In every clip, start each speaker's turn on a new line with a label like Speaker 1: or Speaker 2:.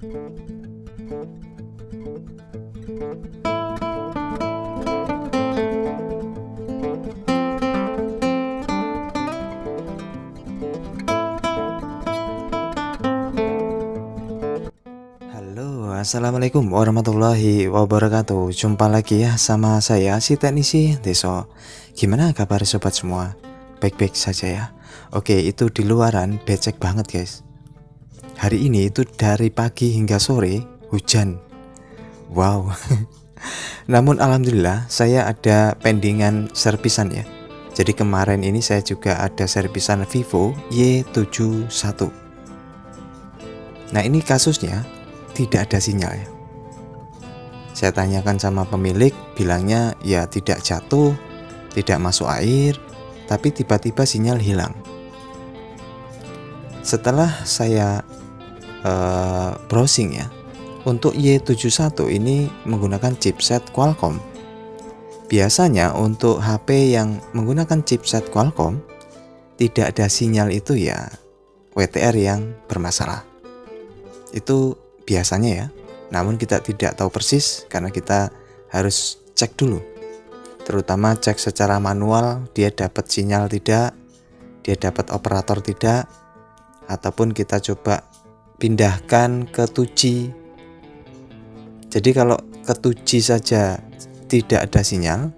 Speaker 1: Halo, assalamualaikum warahmatullahi wabarakatuh. Jumpa lagi ya sama saya si teknisi Deso. Gimana kabar sobat semua? Baik-baik saja ya. Oke, itu di luaran becek banget guys. Hari ini itu dari pagi hingga sore hujan. Wow. Namun alhamdulillah saya ada pendingan servisan ya. Jadi kemarin ini saya juga ada servisan Vivo Y71. Nah ini kasusnya tidak ada sinyal ya. Saya tanyakan sama pemilik, bilangnya ya tidak jatuh, tidak masuk air, tapi tiba-tiba sinyal hilang. Setelah saya browsing ya, untuk Y71 ini menggunakan chipset Qualcomm. Biasanya untuk HP yang menggunakan chipset Qualcomm tidak ada sinyal itu ya WTR yang bermasalah. Itu biasanya ya, namun kita tidak tahu persis karena kita harus cek dulu, terutama cek secara manual dia dapat sinyal tidak, dia dapat operator tidak, ataupun kita coba pindahkan ke 2G. Jadi kalau ke 2G saja tidak ada sinyal,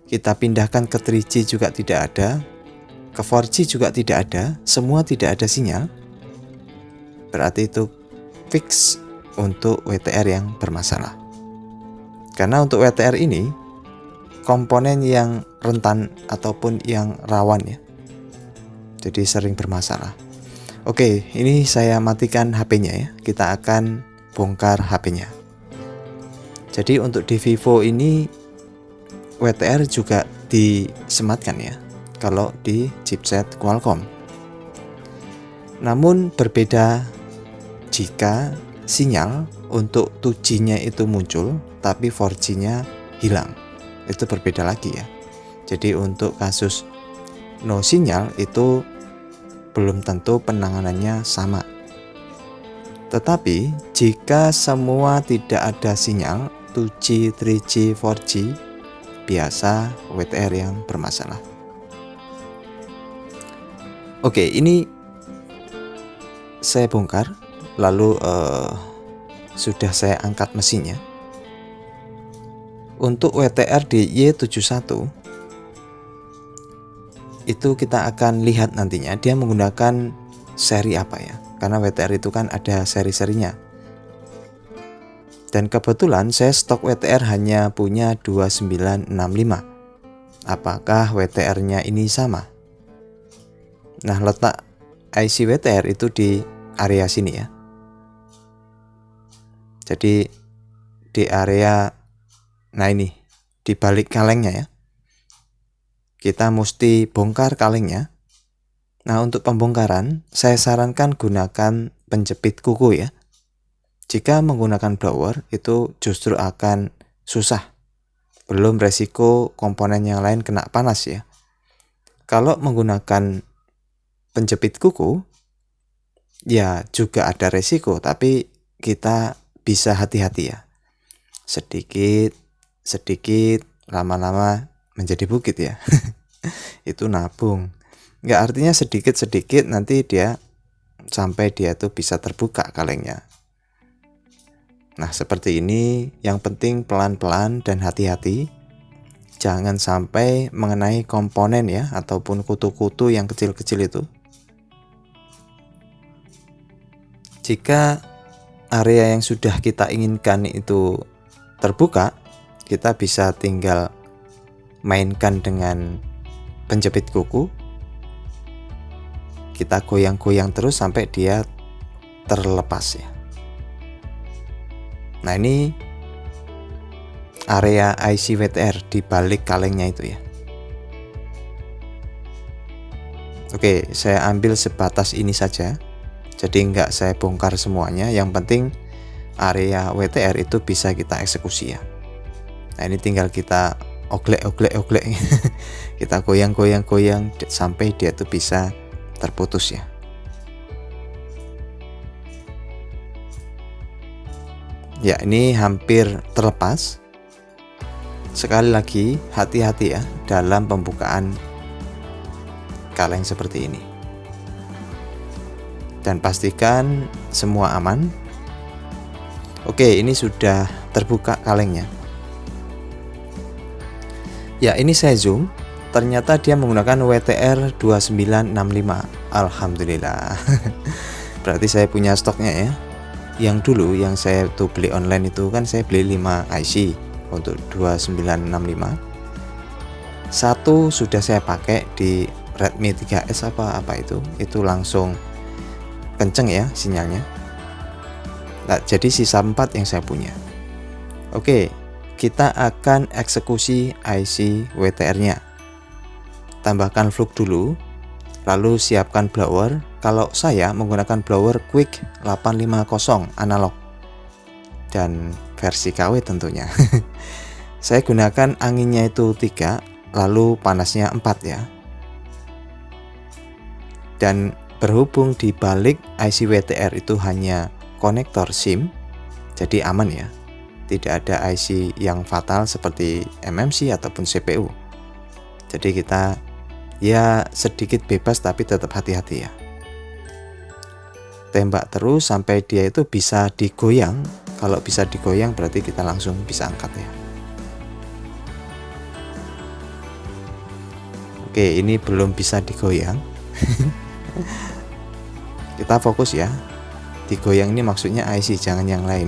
Speaker 1: kita pindahkan ke 3G juga tidak ada, ke 4G juga tidak ada, semua tidak ada sinyal, berarti itu fix untuk WTR yang bermasalah. Karena untuk WTR ini komponen yang rentan ataupun yang rawan ya, jadi sering bermasalah. Oke, ini saya matikan HP-nya ya. Kita akan bongkar HP-nya. Jadi untuk di Vivo ini WTR juga disematkan ya, kalau di chipset Qualcomm. Namun berbeda jika sinyal untuk 2G-nya itu muncul tapi 4G-nya hilang. Itu berbeda lagi ya. Jadi untuk kasus no sinyal itu belum tentu penanganannya sama. Tetapi jika semua tidak ada sinyal 2G, 3G, 4G, biasa WTR yang bermasalah. Oke, ini saya bongkar. Lalu sudah saya angkat mesinnya. Untuk WTR di Y71 itu kita akan lihat nantinya dia menggunakan seri apa ya, karena WTR itu kan ada seri-serinya. Dan kebetulan saya stok WTR hanya punya 2965. Apakah WTR-nya ini sama? Nah, letak IC WTR itu di area sini ya. Jadi di area, nah ini di balik kalengnya ya, kita mesti bongkar kalengnya. Nah untuk pembongkaran saya sarankan gunakan penjepit kuku ya. Jika menggunakan blower itu justru akan susah, belum resiko komponen yang lain kena panas ya. Kalau menggunakan penjepit kuku ya juga ada resiko, tapi kita bisa hati-hati ya. Sedikit lama-lama menjadi bukit ya. Itu nabung. Nggak artinya sedikit-sedikit nanti dia sampai dia tuh bisa terbuka kalengnya. Nah seperti ini, yang penting pelan-pelan dan hati-hati. Jangan sampai mengenai komponen ya, ataupun kutu-kutu yang kecil-kecil itu. Jika area yang sudah kita inginkan itu terbuka, kita bisa tinggal mainkan dengan penjepit kuku. Kita goyang-goyang terus sampai dia terlepas ya. Nah ini area IC WTR di balik kalengnya itu ya. Oke, saya ambil sebatas ini saja. Jadi nggak saya bongkar semuanya. Yang penting area WTR itu bisa kita eksekusi ya. Nah ini tinggal kita oglek. Kita goyang sampai dia tuh bisa terputus ya. Ya, ini hampir terlepas. Sekali lagi hati-hati ya dalam pembukaan kaleng seperti ini. Dan pastikan semua aman. Oke, ini sudah terbuka kalengnya. Ya, ini saya zoom. Ternyata dia menggunakan WTR 2965. Alhamdulillah. Berarti saya punya stoknya ya. Yang dulu yang saya tuh beli online itu kan saya beli 5 IC untuk 2965. Satu sudah saya pakai di Redmi 3S apa itu langsung kenceng ya sinyalnya. Nah, jadi sisa 4 yang saya punya. Oke, kita akan eksekusi IC WTR-nya. Tambahkan flux dulu, lalu siapkan blower. Kalau saya menggunakan blower Quick 850 analog dan versi KW tentunya. Saya gunakan anginnya itu 3, lalu panasnya 4 ya. Dan berhubung di balik IC WTR itu hanya konektor SIM, jadi aman ya. Tidak ada IC yang fatal seperti MMC ataupun CPU. Jadi kita ya sedikit bebas tapi tetap hati-hati ya. Tembak terus sampai dia itu bisa digoyang. Kalau bisa digoyang berarti kita langsung bisa angkat ya. Oke, ini belum bisa digoyang. Kita fokus ya. Digoyang ini maksudnya IC, jangan yang lain.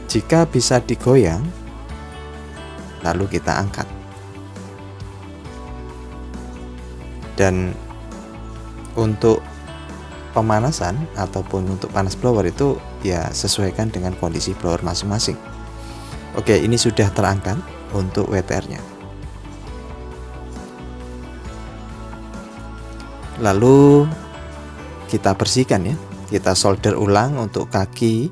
Speaker 1: Jika bisa digoyang, lalu kita angkat. Dan untuk pemanasan ataupun untuk panas blower itu ya sesuaikan dengan kondisi blower masing-masing. Oke, ini sudah terangkat untuk WTR-nya. Lalu kita bersihkan ya. Kita solder ulang untuk kaki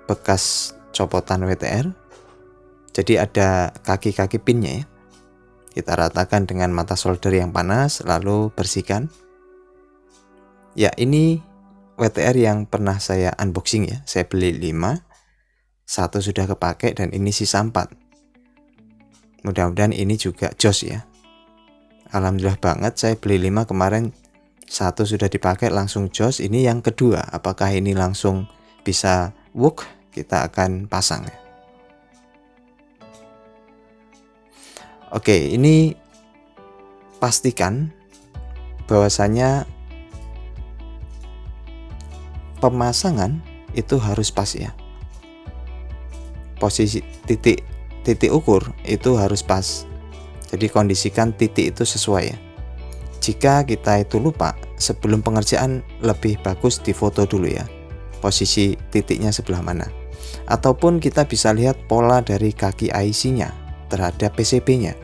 Speaker 1: bekas copotan WTR. Jadi ada kaki-kaki pinnya ya. Kita ratakan dengan mata solder yang panas, lalu bersihkan. Ya, ini WTR yang pernah saya unboxing ya. Saya beli 5, 1 sudah kepake dan ini sisa 4. Mudah-mudahan ini juga jos ya. Alhamdulillah banget, saya beli 5 kemarin, 1 sudah dipakai langsung jos. Ini yang kedua, apakah ini langsung bisa work? Kita akan pasang ya. Oke, ini pastikan bahwasanya pemasangan itu harus pas ya. Posisi titik ukur itu harus pas. Jadi kondisikan titik itu sesuai ya. Jika kita itu lupa, sebelum pengerjaan lebih bagus difoto dulu ya. Posisi titiknya sebelah mana. Ataupun kita bisa lihat pola dari kaki IC-nya terhadap PCB-nya.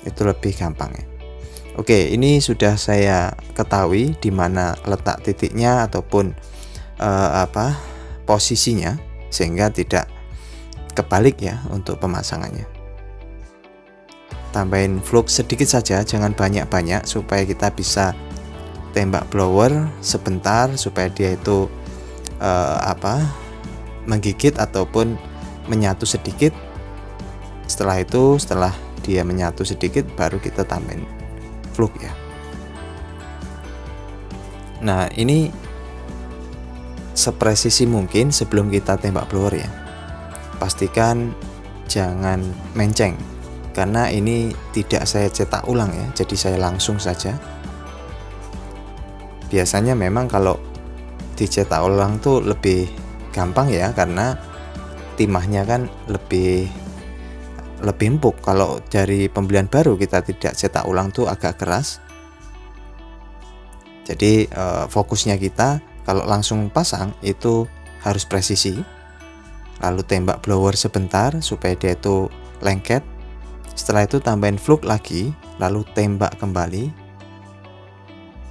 Speaker 1: Itu lebih gampang ya. Oke, ini sudah saya ketahui di mana letak titiknya ataupun posisinya sehingga tidak kebalik ya untuk pemasangannya. Tambahin flux sedikit saja, jangan banyak-banyak supaya kita bisa tembak blower sebentar supaya dia itu menggigit ataupun menyatu sedikit. Setelah itu, setelah dia menyatu sedikit baru kita tambahin flux ya. Nah, ini sepresisi mungkin sebelum kita tembak blower ya. Pastikan jangan menceng karena ini tidak saya cetak ulang ya, jadi saya langsung saja. Biasanya memang kalau dicetak ulang tuh lebih gampang ya, karena timahnya kan lebih empuk. Kalau dari pembelian baru kita tidak cetak ulang tuh agak keras. Jadi fokusnya kita kalau langsung pasang itu harus presisi. Lalu tembak blower sebentar supaya dia itu lengket. Setelah itu tambahin flux lagi, lalu tembak kembali.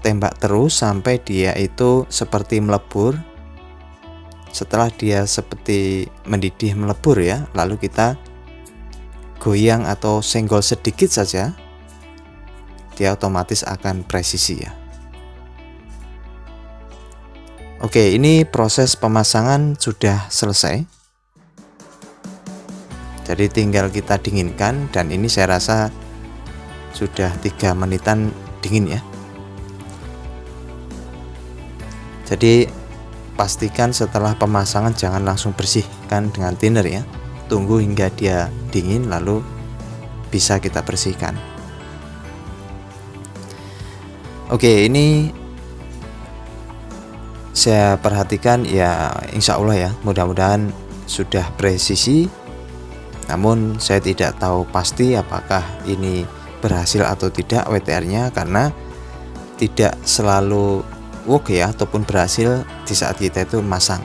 Speaker 1: Tembak terus sampai dia itu seperti melebur. Setelah dia seperti mendidih melebur ya, lalu kita goyang atau senggol sedikit saja, dia otomatis akan presisi ya. Oke, ini proses pemasangan sudah selesai. Jadi tinggal kita dinginkan, dan ini saya rasa sudah 3 menitan dingin ya. Jadi pastikan setelah pemasangan jangan langsung bersihkan dengan thinner ya. Tunggu hingga dia dingin lalu bisa kita bersihkan. Oke, ini saya perhatikan ya, insya Allah ya, mudah-mudahan sudah presisi. Namun saya tidak tahu pasti apakah ini berhasil atau tidak WTR-nya, karena tidak selalu work ya, ataupun berhasil di saat kita itu masang.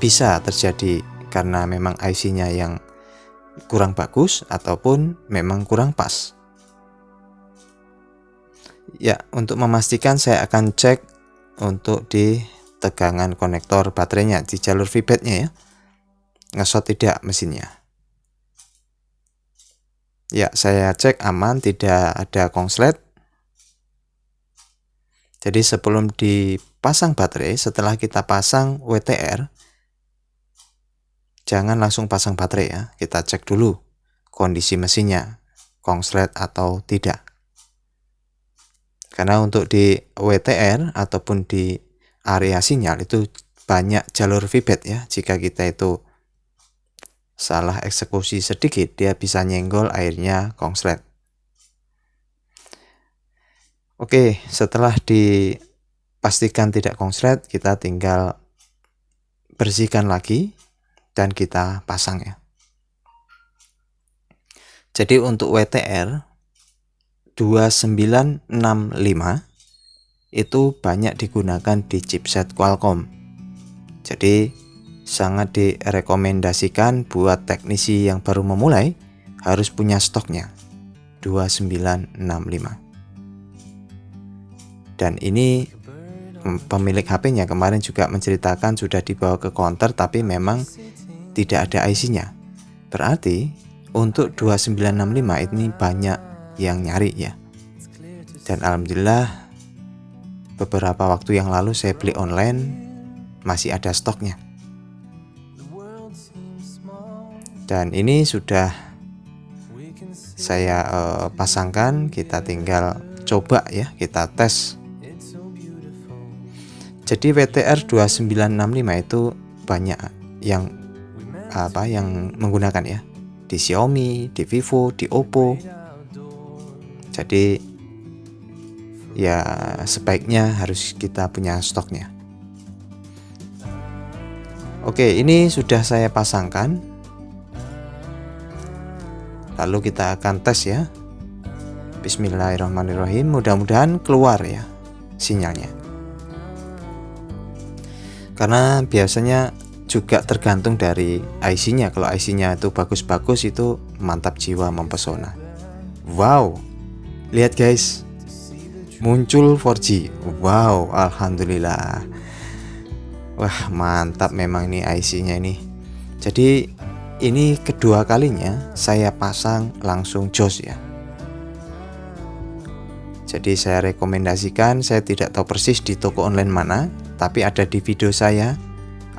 Speaker 1: Bisa terjadi karena memang IC-nya yang kurang bagus ataupun memang kurang pas. Ya, untuk memastikan saya akan cek untuk di tegangan konektor baterainya di jalur VBAT-nya ya, nge-short tidak mesinnya. Ya, saya cek aman, tidak ada konslet. Jadi sebelum dipasang baterai, setelah kita pasang WTR, jangan langsung pasang baterai ya. Kita cek dulu kondisi mesinnya, konslet atau tidak. Karena untuk di WTR ataupun di area sinyal itu banyak jalur VBAT ya. Jika kita itu salah eksekusi sedikit, dia bisa nyenggol airnya konslet. Oke, setelah dipastikan tidak konslet, kita tinggal bersihkan lagi dan kita pasang ya. Jadi untuk WTR 2965 itu banyak digunakan di chipset Qualcomm. Jadi sangat direkomendasikan buat teknisi yang baru memulai, harus punya stoknya 2965. Dan ini pemilik HP-nya kemarin juga menceritakan sudah dibawa ke counter tapi memang tidak ada IC-nya. Berarti untuk 2965 ini banyak yang nyari ya. Dan alhamdulillah beberapa waktu yang lalu saya beli online, masih ada stoknya. Dan ini sudah saya pasangkan, kita tinggal coba ya, kita tes. Jadi WTR 2965 itu banyak yang menggunakan ya, di Xiaomi, di Vivo, di Oppo. Jadi ya sebaiknya harus kita punya stoknya. Oke, ini sudah saya pasangkan. Lalu kita akan tes ya. Bismillahirrahmanirrahim. Mudah-mudahan keluar ya sinyalnya. Karena biasanya juga tergantung dari IC-nya. Kalau IC-nya itu bagus-bagus, itu mantap jiwa, mempesona. Wow, lihat guys, muncul 4G. Wow, alhamdulillah. Wah, mantap memang ini IC-nya ini. Jadi ini kedua kalinya saya pasang langsung jos ya. Jadi saya rekomendasikan, saya tidak tahu persis di toko online mana, tapi ada di video saya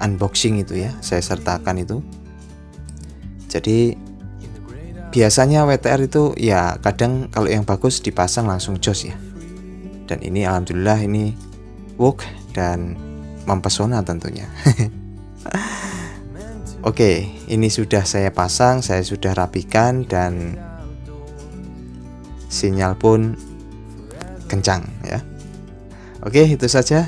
Speaker 1: unboxing itu ya, saya sertakan itu. Jadi biasanya WTR itu ya kadang kalau yang bagus dipasang langsung jos ya. Dan ini alhamdulillah ini work dan mempesona tentunya. Oke, ini sudah saya pasang, saya sudah rapikan dan sinyal pun kencang ya. Oke, itu saja.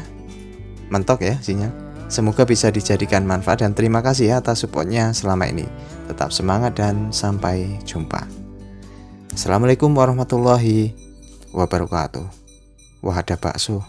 Speaker 1: Mentok ya sinyal. Semoga bisa dijadikan manfaat dan terima kasih ya atas supportnya selama ini. Tetap semangat dan sampai jumpa. Assalamualaikum warahmatullahi wabarakatuh. Wah, ada bakso.